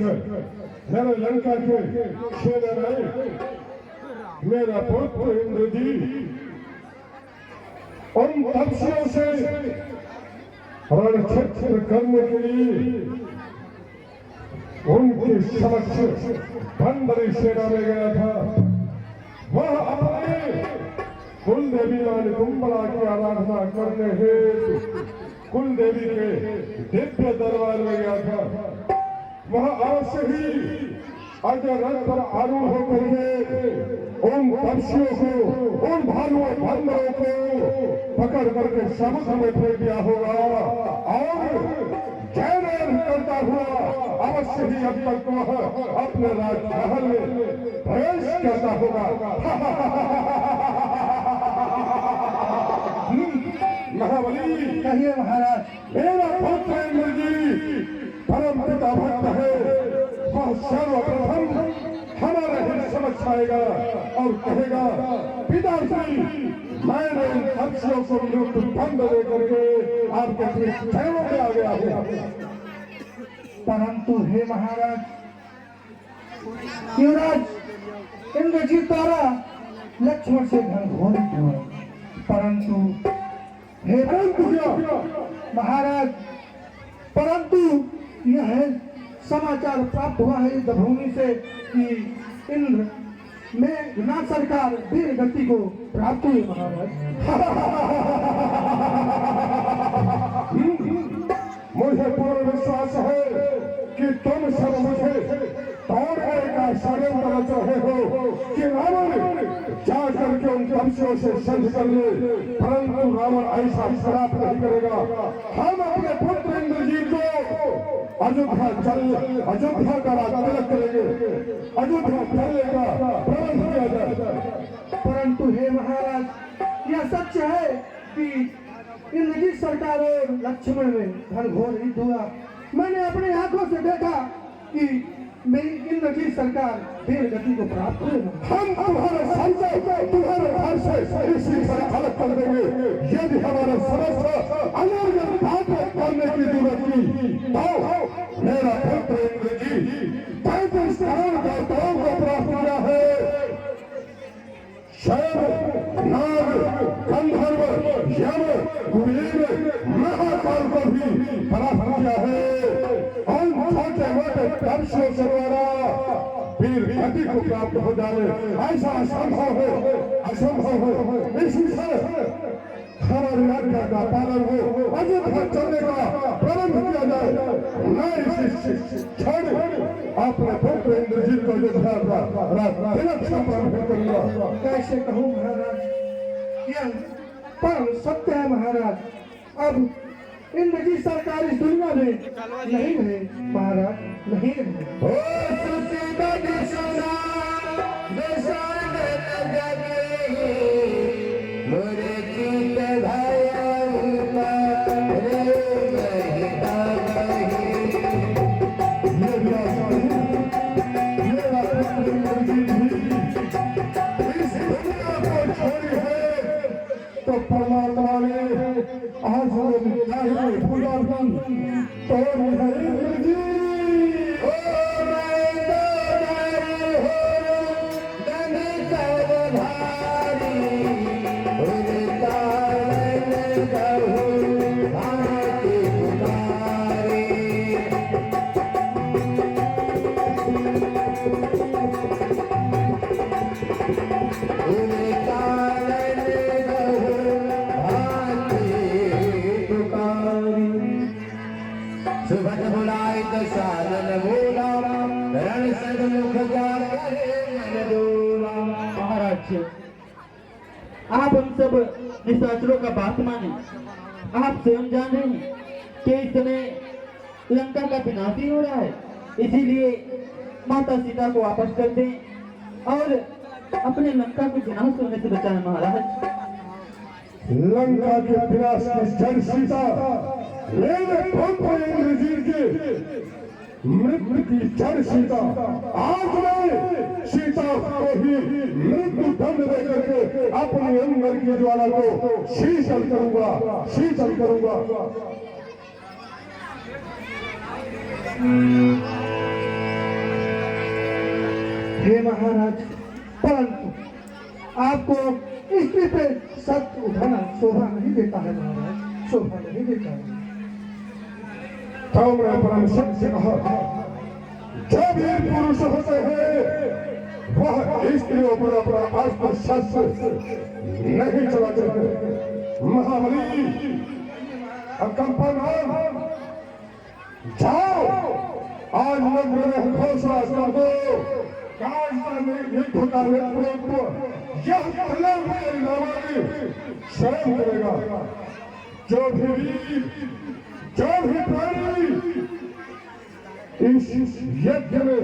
मेरे लंका के सेनानायक मेरा पुत्र इंद्रजीत उन तपस्वियों से रणक्षेत्र करने के लिए उनके समक्ष बंदरी सेना में गया था। वह अपने कुल देवी मान कुंभला की आराधना करने हेतु कुल देवी के दिव्य दरबार में गया था। वह अवश्य ही अजय रथ पर आरूढ़ होकर के उन पक्षियों को, उन भालुओं बंदरों को पकड़ करके समुद्र में फेंक दिया होगा और जय करता हुआ अवश्य ही अब तक वह अपने राजमहल में प्रवेश करता होगा। महाबली कहिए महाराज। मेरा पुत्र इंद्रजीत परम पिता भक्त है। वह सर्वप्रथम हमारे ही समझ आएगा और कहेगा पिताश्री मैंने इन पक्षियों को मृत्यु दंड दे करके आपके चरणों में आ गया हूँ। परंतु हे महाराज, युवराज इंद्रजीत द्वारा लक्ष्मण से घनघोरित हुआ, परंतु हे महाराज, परंतु यह समाचार प्राप्त हुआ है युद्धभूमि से कि इंद्र में नाथ सरकार वीर गति को प्राप्त हुई महाराज। मुझे पूर्ण विश्वास है कि तुम सब मुझे तोड़ने का षड्यंत्र रच रहे हो कि रावण जाकर के उन तपस्वियों से संध कर ले, परंतु रावण ऐसा श्राप नहीं करेगा। हम अपने पुत्र इंद्रजीत को अयोध्या का राज तिलक करेंगे, अयोध्या चलने का प्रबंध किया जाए। परंतु हे महाराज, यह सच है कि इंद्रजीत सरकार और लक्ष्मण में घनघोर युद्ध हुआ। मैंने अपने आंखों से देखा कि मेरी इंद्रजीत सरकार वीर गति को प्राप्त हुई। हम तुम्हारे संजय तुम्हारे घर से इसी तरह अलग कर देंगे। यदि हमारे समस्त अनर्गल बातें करने की जरूरत की तो मेरा पुत्र इंद्रजीत 35 करोड़ देवताओं को प्राप्त किया है। शैव, नाग, गंधर्व, यम, कुबेर, महाकाल को भी प्राप्त किया है। छोटे मोटे तपस्वियों के द्वारा वीर गति को प्राप्त हो जाए ऐसा असंभव है, असंभव है। इसी से हमारी आज्ञा का पालन हो, अयोध्या चलने का प्रबंध किया जाए। मैं इसी क्षण अपने पुत्र इंद्रजीत को अयोध्या का तिलक संपन्न करूंगा। कैसे कहूँ महाराज, यह परम सत्य है महाराज। अब इंद्रजीत सरकार इस दुनिया में नहीं है महाराज, नहीं है। तो परमात्मा ने आज पुनर्जन्म आप हम सब निशाचरों का बात माने। आप स्वयं जान रहे हैं कि इस समय लंका का विनाश ही हो रहा है, इसीलिए माता सीता को वापस कर दें और अपने लंका को विनाश होने से बचाएं महाराज। लंका के विनाश की जड़ सीता, मेरे पुत्र इंद्रजीत के मृत्यु की जड़ सीता। आज मैं सीता को ही मृत्यु दंड दे करके अपने अंदर की ज्वाला को शीतल करूंगा, शीतल करूंगा। 「हे महाराज, परंतु आपको स्त्री पे सत्य उठाना शोभा नहीं देता है महाराज, शोभा नहीं देता है। हमने परम सत्य से कहा, जो भी पुरुष होते हैं वह स्त्रियों पर अपना अस्त्र शस्त्र नहीं चलाते हैं। महाबली कंपन जाओ, आज मेरे घोषणा कर दो, युद्ध का नेतृत्व यह स्वयं करेगा। जो भी प्राणी इस यज्ञ में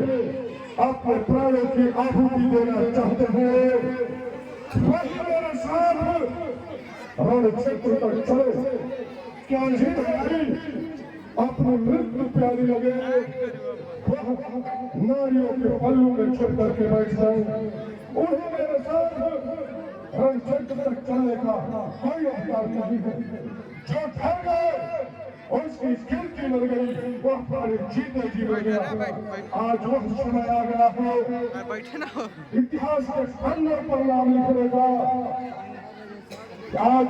अपने प्राणों की आहुति देना चाहते हैं, वही मेरे साथ रण क्षेत्र तक चले। क्या अपनी मृत्यु प्यारी लगे, वह नारियों के पल्लू में छिप करके बैठ जाए। उन्हें मेरे साथ रण क्षेत्र तक चलने का कोई अधिकार नहीं है। जो ठहर गए उसकी कीर्ति मर गई, वह प्राणी जीते जी रह गया। आज वह समय आ गया है, इतिहास के पन्नों पर नाम लिखेगा। आज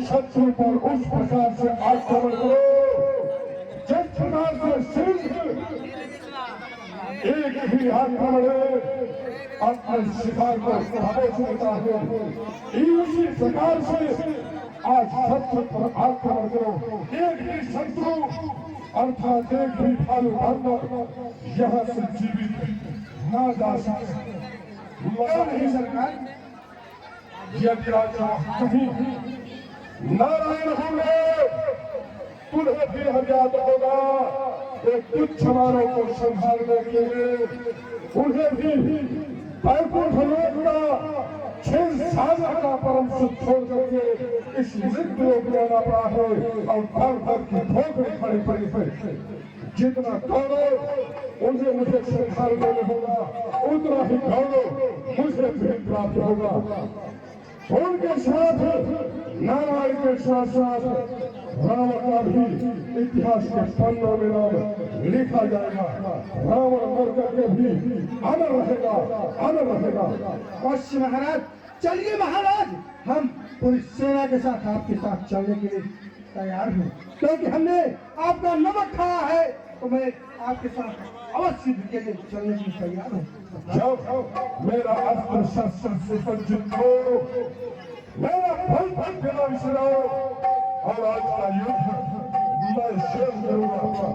शत्रु पर उस प्रकार से आक्रमण करो जिस प्रकार से सिंह एक ही आक्रमण अपने शिकार को खामोश करता है, इसी प्रकार से आज शत्रु पर आक्रमण करो। एक ही शत्रु अर्थात एक ही भालू धरना यहाँ से जीवित ना जा सकते। नहीं सरकार, यदि राजा कहीं नारायण होंगे तुम्हें भी हरियात होगा। एक तुच्छ मानव को संभालने के लिए उन्हें भी बैकुंठ लोक का 6 साल का परम सुख छोड़ करके इस मृत्यु को लेना पड़ा है और भर भर की ठोकरें खानी पड़ी है। जितना दौड़ो उन्हें मुझे संभालने में होगा, उतना ही दौड़ो मुझे भी प्राप्त होगा। उनके साथ नारायण के साथ साथ रावण का भी इतिहास के पन्नों में नाम लिखा जाएगा। रावण मर करके भी अमर रहेगा, अमर रहेगा। अवश्य महाराज, चलिए महाराज, हम पूरी सेना के साथ आपके साथ चलने के लिए तैयार हूँ, क्योंकि हमने आपका नमक खाया है, तो मैं आपके साथ अवश्य के लिए चलने के लिए तैयार हूँ। जब मेरा अस्त्र शस्त्र सुसज्जित हो, मेरा फल फल विश्राम और आज का युद्ध मैं स्वयं करूंगा।